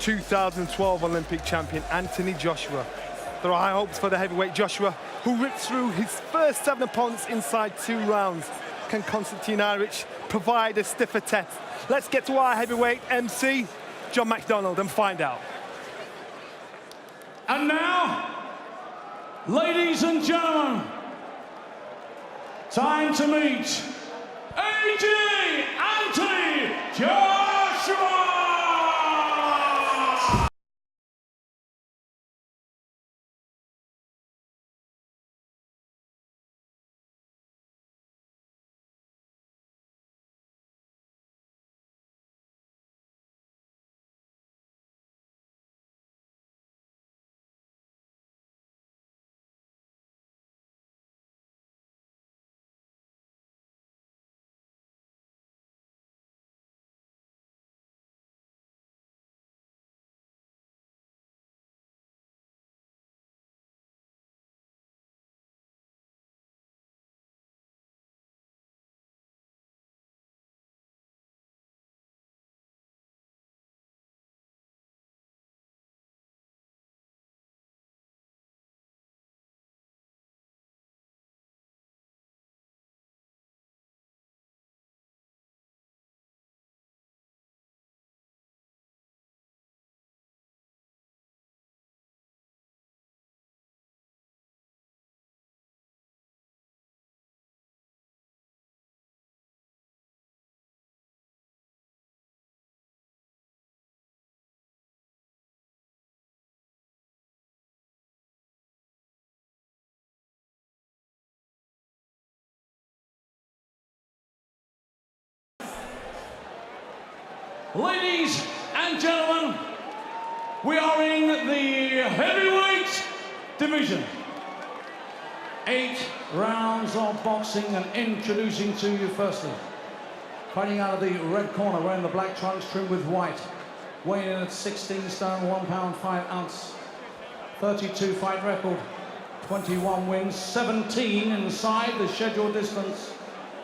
2012 Olympic champion Anthony Joshua. There are high hopes for the heavyweight Joshua, who ripped through his first 7 opponents inside 2 rounds. Can Konstantin Airich provide a stiffer test? Let's get to our heavyweight MC, John McDonald, and find out. And now, ladies and gentlemen, time to meet Anthony Joshua! Ladies and gentlemen, we are in the heavyweight division. 8 rounds of boxing, and introducing to you firstly, fighting out of the red corner, wearing the black trunks trimmed with white, weighing in at 16 stone, 1 pound 5 ounce, 32 fight record, 21 wins, 17 inside the scheduled distance,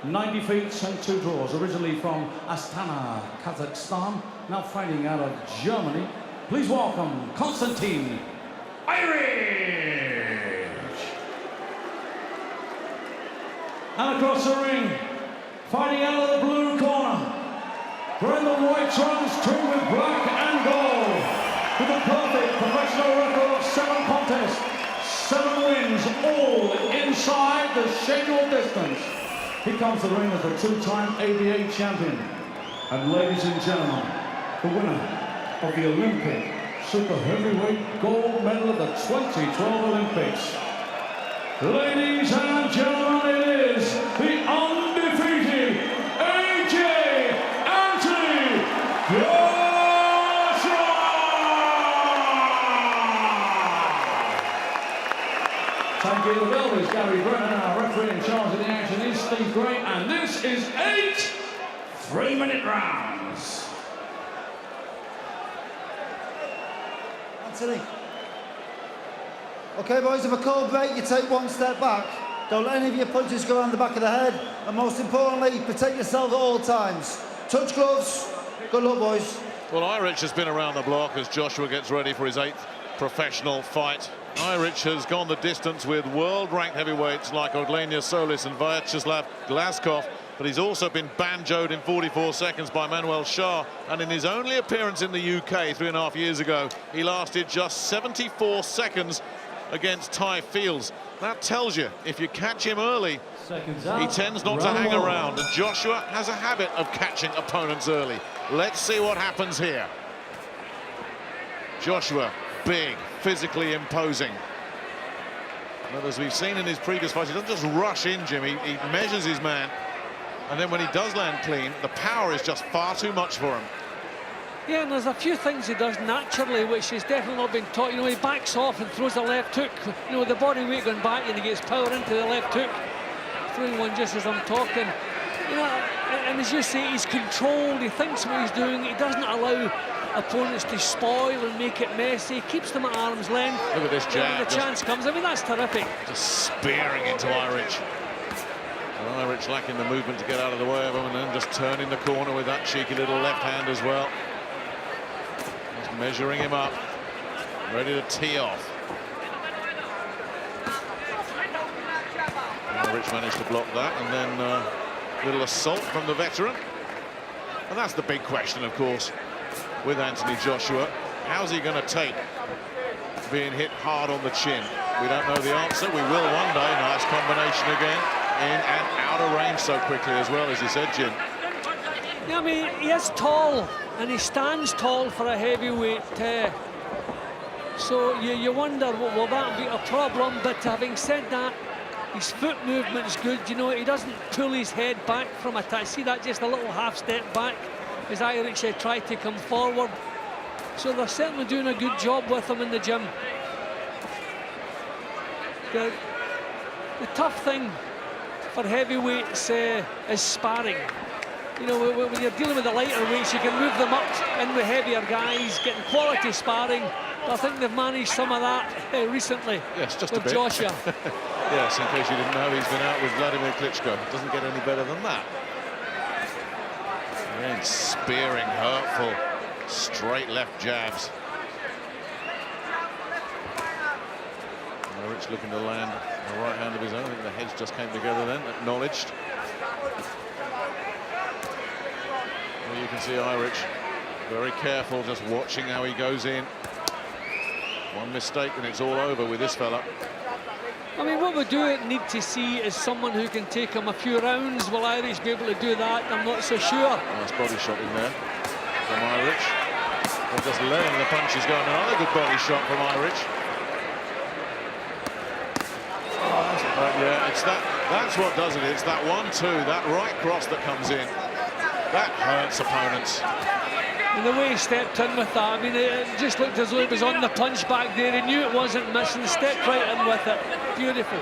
90 feet and 2 draws. Originally from Astana, Kazakhstan, now fighting out of Germany. Please welcome Konstantin Airich. And across the ring, fighting out of the blue corner, wearing the white trunks trimmed with black and gold, with a perfect professional record of 7 contests, 7 wins, all inside the scheduled distance. He comes to the ring as the 2-time ABA champion. And ladies and gentlemen, the winner of the Olympic Super Heavyweight Gold Medal of the 2012 Olympics. Ladies and gentlemen, it is the undefeated Anthony Joshua! Thank you. The bell is Gary Brennan. Our referee in charge of the action is Steve Gray, and this is 8 3-minute rounds. Anthony. Okay, boys, if I call break, you take 1 step back. Don't let any of your punches go around the back of the head. And most importantly, protect yourself at all times. Touch gloves. Good luck, boys. Well, Airich has been around the block as Joshua gets ready for his 8th professional fight. Airich has gone the distance with world-ranked heavyweights like Oglenia Solis and Vyacheslav Glazkov, but he's also been banjoed in 44 seconds by Manuel Shah, and in his only appearance in the UK 3.5 years ago, he lasted just 74 seconds against Ty Fields. That tells you, if you catch him early, he tends not to hang around, and Joshua has a habit of catching opponents early. Let's see what happens here. Joshua, big, physically imposing. But as we've seen in his previous fights, he doesn't just rush in, Jimmy. He measures his man, and then when he does land clean, the power is just far too much for him. Yeah, and there's a few things he does naturally which he's definitely not been taught. You know, he backs off and throws a left hook. You know, with the body weight going back, and he gets power into the left hook. Throwing one just as I'm talking. You know, and as you say, he's controlled. He thinks what he's doing. He doesn't allow opponents to spoil and make it messy. He keeps them at arm's length. Look at this jab. When the chance comes, I mean, that's terrific. Just spearing into Airich. And Airich lacking the movement to get out of the way of him, and then just turning the corner with that cheeky little left hand as well. Just measuring him up, ready to tee off. Airich managed to block that, and then a little assault from the veteran. And that's the big question, of course, with Anthony Joshua. How's he going to take being hit hard on the chin? We don't know the answer. We will one day. Nice combination again, in and out of range so quickly as well, as you said, Jim. Yeah, I mean, he is tall, and he stands tall for a heavyweight. So you wonder, will that be a problem? But having said that, his foot movement's good. You know, he doesn't pull his head back from a touch. See that, just a little half step back as Airich tried to come forward. So they're certainly doing a good job with him in the gym. The tough thing for heavyweights is sparring. You know, when you're dealing with the lighter weights, you can move them up in with heavier guys, getting quality sparring. I think they've managed some of that recently. Yes, just with a bit. Joshua. Yes, in case you didn't know, he's been out with Vladimir Klitschko. Doesn't get any better than that. Again, spearing, hurtful, straight left jabs. Airich looking to land the right hand of his own. I think the heads just came together then, acknowledged. Well, you can see Airich very careful, just watching how he goes in. One mistake and it's all over with this fella. I mean, what we do need to see is someone who can take him a few rounds. Will Airich be able to do that? I'm not so sure. Nice body shot in there from Airich. They're just letting the punches go. Another good body shot from Airich. Yeah, it's that's what does it. It's that 1-2, that right cross that comes in. That hurts opponents. And the way he stepped in with that, I mean, it just looked as though he was on the punch back there. He knew it wasn't missing, stepped right in with it. Beautiful.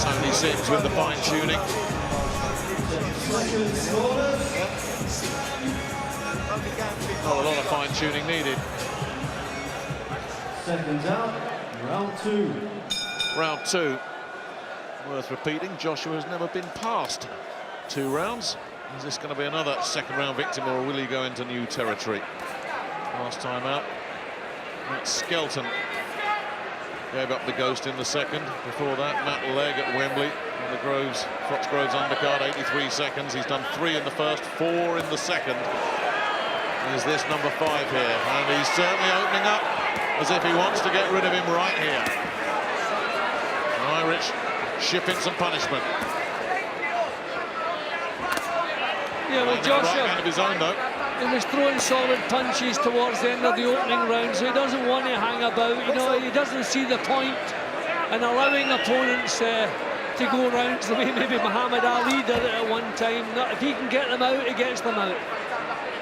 Tony Sims with the fine-tuning. Not a lot of fine-tuning needed. Seconds out, round 2. Round 2. Worth repeating, Joshua has never been past 2 rounds. Is this going to be another second-round victim, or will he go into new territory? Last time out, Matt Skelton gave up the ghost in the second. Before that, Matt Legg at Wembley on the Foxgroves undercard, 83 seconds. He's done 3 in the first, 4 in the second. Is this number 5 here? And he's certainly opening up as if he wants to get rid of him right here. Airich shipping some punishment. Yeah, well, Joshua, right hand of his own, though. He was throwing solid punches towards the end of the opening round, so he doesn't want to hang about. You know, he doesn't see the point in allowing opponents to go rounds the way maybe Muhammad Ali did it at one time. If he can get them out, he gets them out.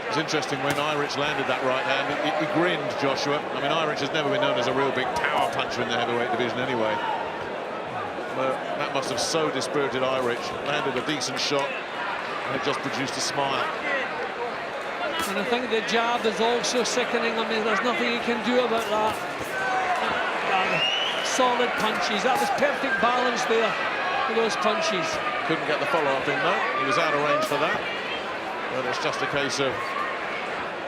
It's interesting when Airich landed that right hand, he grinned, Joshua. I mean, Airich has never been known as a real big power puncher in the heavyweight division anyway. But that must have so dispirited Airich. Landed a decent shot and it just produced a smile. And I think the jab is also sickening. I mean, there's nothing he can do about that. Solid punches. That was perfect balance there for those punches. Couldn't get the follow-up in, though. He was out of range for that. But it's just a case of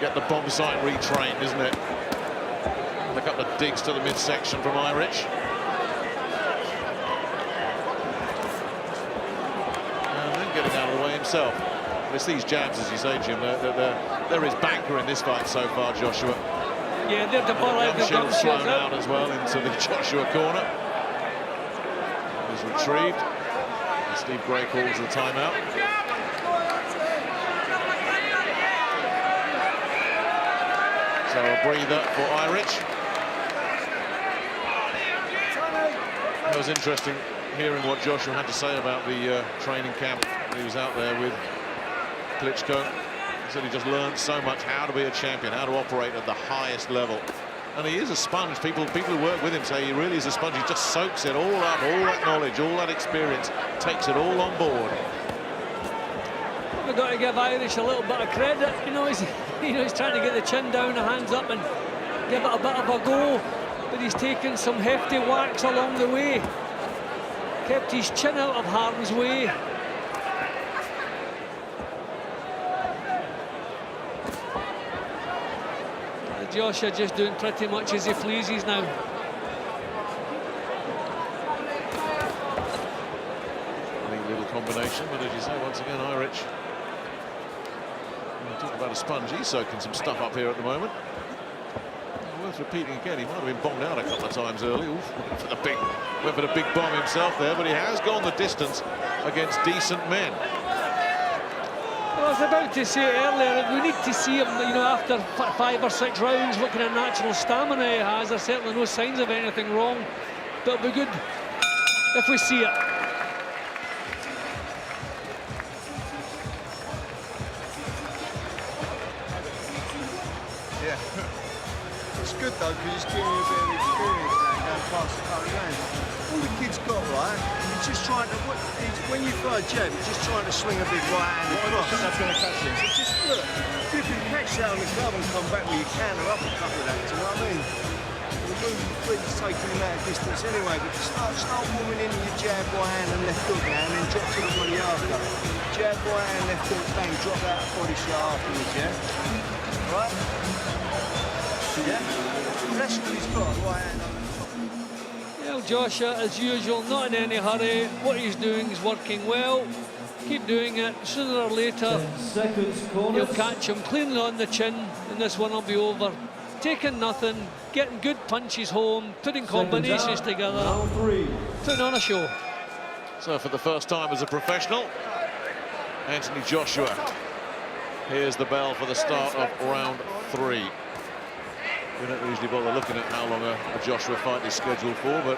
get the bomb sight retrained, isn't it? And a couple of digs to the midsection from Airich. And then getting out of the way himself. It's these jabs, as you say, Jim. They're his banker in this fight so far, Joshua. Yeah, they're the ball out. Shield's thrown out as well into the Joshua corner. He's retrieved. He Steve Gray calls the timeout. So a breather for Airich. It was interesting hearing what Joshua had to say about the training camp. He was out there with Klitschko. He said he just learned so much how to be a champion, how to operate at the highest level. And he is a sponge. People who work with him say he really is a sponge. He just soaks it all up, all that knowledge, all that experience, takes it all on board. We've got to give Airich a little bit of credit. He's trying to get the chin down, the hands up, and give it a bit of a go. But he's taken some hefty whacks along the way. Kept his chin out of harm's way. Joshua just doing pretty much as he pleases now. Neat little combination, but as you say, once again, Airich. Talk about a sponge. He's soaking some stuff up here at the moment. Worth repeating again. He might have been bombed out a couple of times early. Oof, went for the big bomb himself there, but he has gone the distance against decent men. Well, I was about to say earlier, we need to see him, after 5 or 6 rounds, what kind of natural stamina he has. There's certainly no signs of anything wrong. But it'll be good if we see it. Yeah. It's good though, because it's giving you a bit of experience now, going past the current round. All the kid's got, right, he's just trying to, when you throw a jab, he's just trying to swing a big right hand across. That's going to catch him. So just look, if you can catch that on the glove and come back with your counter uppercut with that, do you know what I mean? The move's taking him out of distance anyway, but just start warming into your jab, right hand and left hook now, and then drop to the body after. Jab, right hand, left hook, bang, drop that body shot afterwards, yeah? Right? Yeah? That's what he's got, right hand on the top. Well, Joshua, as usual, not in any hurry. What he's doing is working well. Keep doing it. Sooner or later, you'll catch him cleanly on the chin, and this one will be over. Taking nothing, getting good punches home, putting combinations together, putting on a show. So for the first time as a professional, Anthony Joshua. Here's the bell for the start of round 3. We don't usually bother looking at how long a Joshua fight is scheduled for, but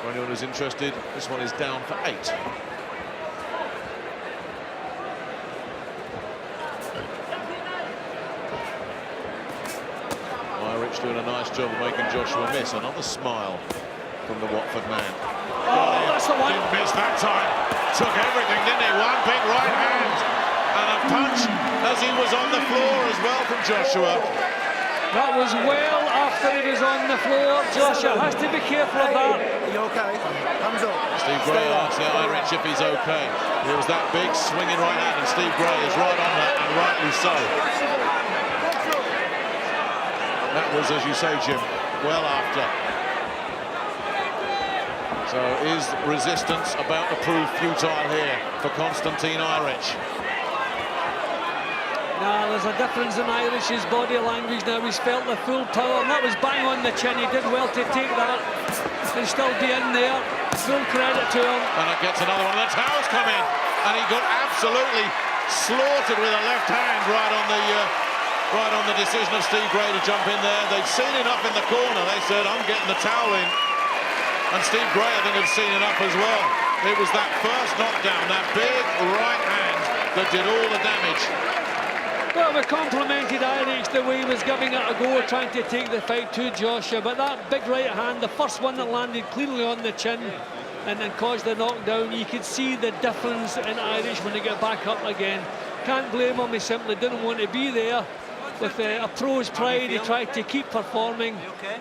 for anyone who's interested, this one is down for 8. Airich doing a nice job of making Joshua miss. Another smile from the Watford man. Oh, that's the one. Didn't miss that time. Took everything, didn't he? One big right hand and a punch as he was on the floor as well from Joshua. That was well after he was on the floor. Joshua has to be careful of that. Are you okay? Thumbs up. Steve Gray asks Airich if he's okay. It was that big swinging right hand, and Steve Gray is right on that, and rightly so. That was, as you say, Jim, well after. So is resistance about to prove futile here for Konstantin Airich? Now, there's a difference in Airich's body language now. He's felt the full power, and that was bang on the chin. He did well to take that and still be in there. Full credit to him. And it gets another one. The towels come in, and he got absolutely slaughtered with a left hand right on the decision of Steve Gray to jump in there. They'd seen enough in the corner. They said, I'm getting the towel in. And Steve Gray, I think, had seen enough as well. It was that first knockdown, that big right hand that did all the damage. Well, we complimented Airich the way he was giving it a go, trying to take the fight to Joshua, but that big right hand, the first one that landed cleanly on the chin and then caused the knockdown, you could see the difference in Airich when he got back up again. Can't blame him, he simply didn't want to be there. With a pro's pride, he tried to keep performing,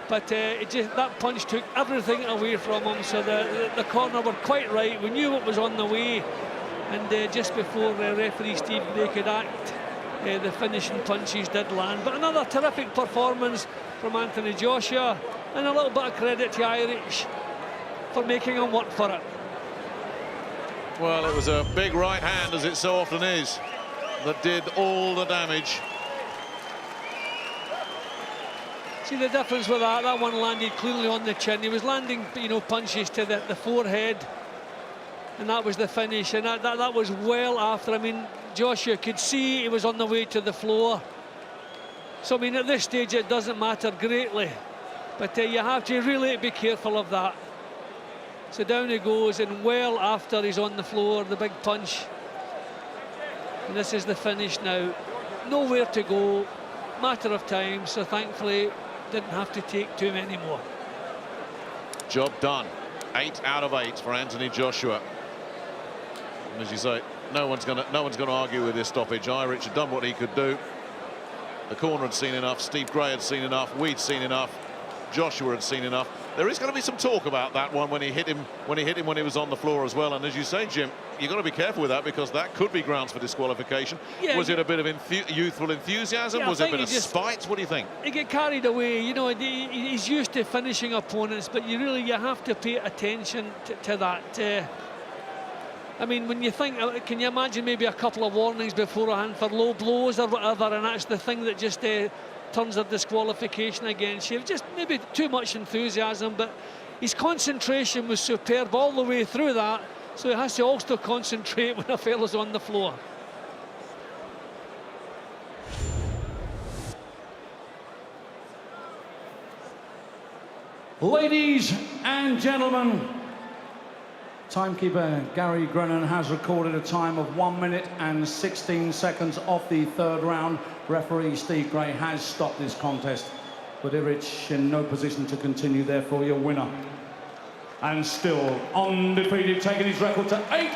but that punch took everything away from him, so the corner were quite right. We knew what was on the way, and just before referee Steve Gray could act, the finishing punches did land. But another terrific performance from Anthony Joshua, and a little bit of credit to Airich for making him work for it. Well, it was a big right hand, as it so often is, that did all the damage. See the difference with that? That one landed cleanly on the chin. He was landing, punches to the forehead and that was the finish, and that was well after. I mean, Joshua could see he was on the way to the floor. So I mean, at this stage it doesn't matter greatly, but you have to really be careful of that. So down he goes, and well after he's on the floor, the big punch. And this is the finish now. Nowhere to go, matter of time, so thankfully didn't have to take too many more. Job done. 8 out of 8 for Anthony Joshua. And as you say, no one's going to argue with this stoppage. Airich had done what he could do. The corner had seen enough. Steve Gray had seen enough. We'd seen enough. Joshua had seen enough. There is going to be some talk about that one when he hit him when he was on the floor as well. And as you say, Jim, you've got to be careful with that, because that could be grounds for disqualification. Yeah, was it a bit of youthful enthusiasm? Yeah, was it a bit of spite? What do you think? He get carried away. You know, he's used to finishing opponents, but you have to pay attention to that. I mean, when you think, can you imagine maybe a couple of warnings beforehand for low blows or whatever, and that's the thing that just turns a disqualification against you. Just maybe too much enthusiasm, but his concentration was superb all the way through that, so he has to also concentrate when a fella's on the floor. Ladies and gentlemen, timekeeper Gary Grennan has recorded a time of 1 minute and 16 seconds off the third round. Referee Steve Gray has stopped this contest, but Airich in no position to continue, therefore your winner. And still undefeated, taking his record to 8, 8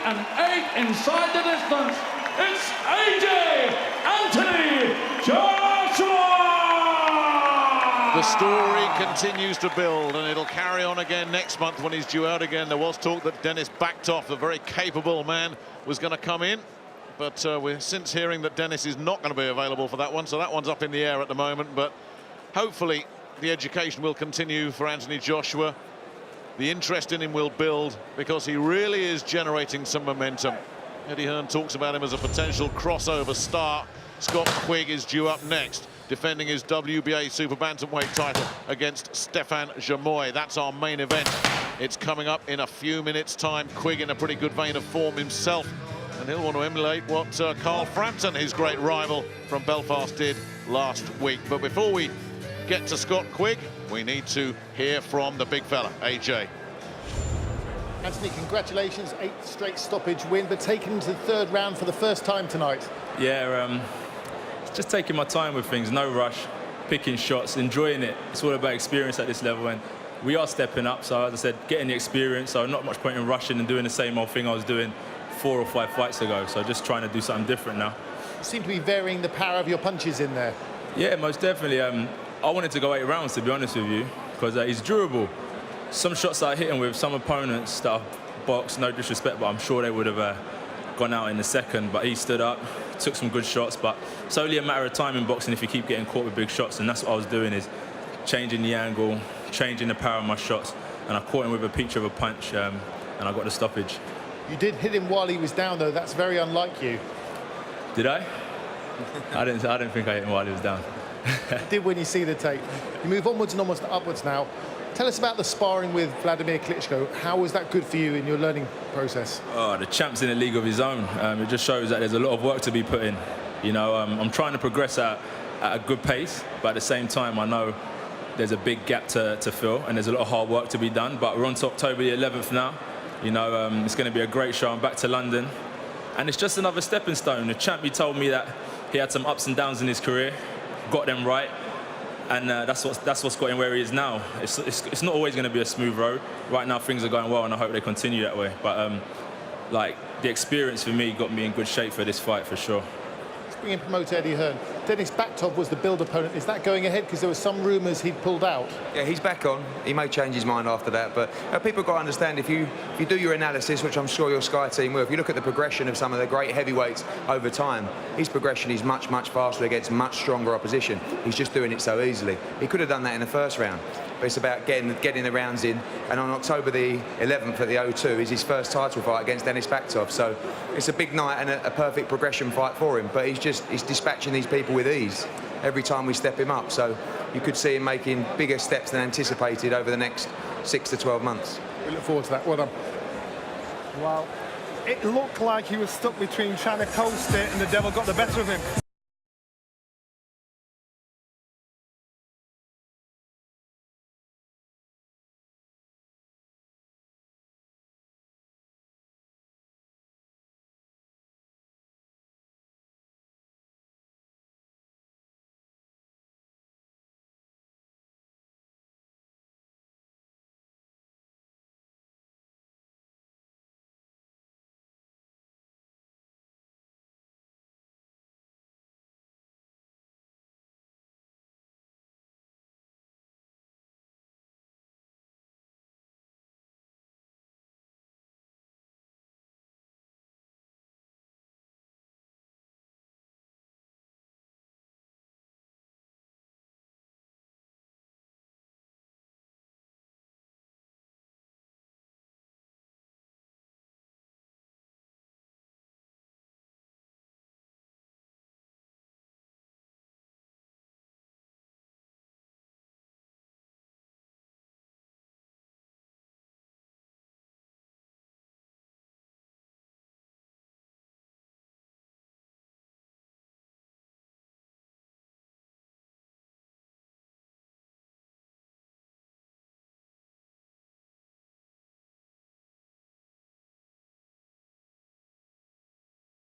and 8 inside the distance. It's AJ Anthony Joshua! The story continues to build, and it'll carry on again next month when he's due out again. There was talk that Dennis backed off, the very capable man, was going to come in. But we're since hearing that Dennis is not going to be available for that one, so that one's up in the air at the moment. But hopefully the education will continue for Anthony Joshua. The interest in him will build, because he really is generating some momentum. Eddie Hearn talks about him as a potential crossover star. Scott Quigg is due up next, defending his WBA Super Bantamweight title against Stefan Jamoy. That's our main event. It's coming up in a few minutes' time. Quigg in a pretty good vein of form himself, and he'll want to emulate what Carl Frampton, his great rival from Belfast, did last week. But before we get to Scott Quigg, we need to hear from the big fella, AJ. Anthony, congratulations, 8th straight stoppage win, but taking into the third round for the first time tonight. Yeah, just taking my time with things, no rush, picking shots, enjoying it. It's all about experience at this level, and we are stepping up. So as I said, getting the experience, so not much point in rushing and doing the same old thing I was doing 4 or 5 fights ago. So just trying to do something different now. You seem to be varying the power of your punches in there. Yeah, most definitely. I wanted to go 8 rounds, to be honest with you, because he's durable. Some shots that I hit him with, some opponents that I've boxed, no disrespect, but I'm sure they would have gone out in the second. But he stood up, took some good shots, but it's only a matter of time in boxing if you keep getting caught with big shots, and that's what I was doing, is changing the angle, changing the power of my shots, and I caught him with a peach of a punch, and I got the stoppage. You did hit him while he was down, though. That's very unlike you. Did I? I didn't think I hit him while he was down. You did when you see the tape. You move onwards and almost upwards now. Tell us about the sparring with Vladimir Klitschko. How was that good for you in your learning process? Oh, the champ's in a league of his own. It just shows that there's a lot of work to be put in. You know, I'm trying to progress at a good pace, but at the same time, I know there's a big gap to fill, and there's a lot of hard work to be done. But we're on to October the 11th now. You know, it's going to be a great show. I'm back to London, and it's just another stepping stone. The champ, he told me that he had some ups and downs in his career, got them right, and that's what's got him where he is now. It's not always going to be a smooth road. Right now, things are going well, and I hope they continue that way. But like, the experience for me got me in good shape for this fight, for sure. Let's bring in promoter Eddie Hearn. Dennis Baktov was the build opponent. Is that going ahead? Because there were some rumours he'd pulled out. Yeah, he's back on. He may change his mind after that, but people got to understand, if you do your analysis, which I'm sure your Sky team will, if you look at the progression of some of the great heavyweights over time, his progression is much, much faster against much stronger opposition. He's just doing it so easily. He could have done that in the first round, but it's about getting the rounds in. And on October the 11th at the O2 is his first title fight against Dennis Baktov. So it's a big night and a perfect progression fight for him. But he's dispatching these people with ease every time we step him up. So you could see him making bigger steps than anticipated over the next 6 to 12 months. We look forward to that. Well done. Well, it looked like he was stuck between trying to coast it and the devil got the better of him.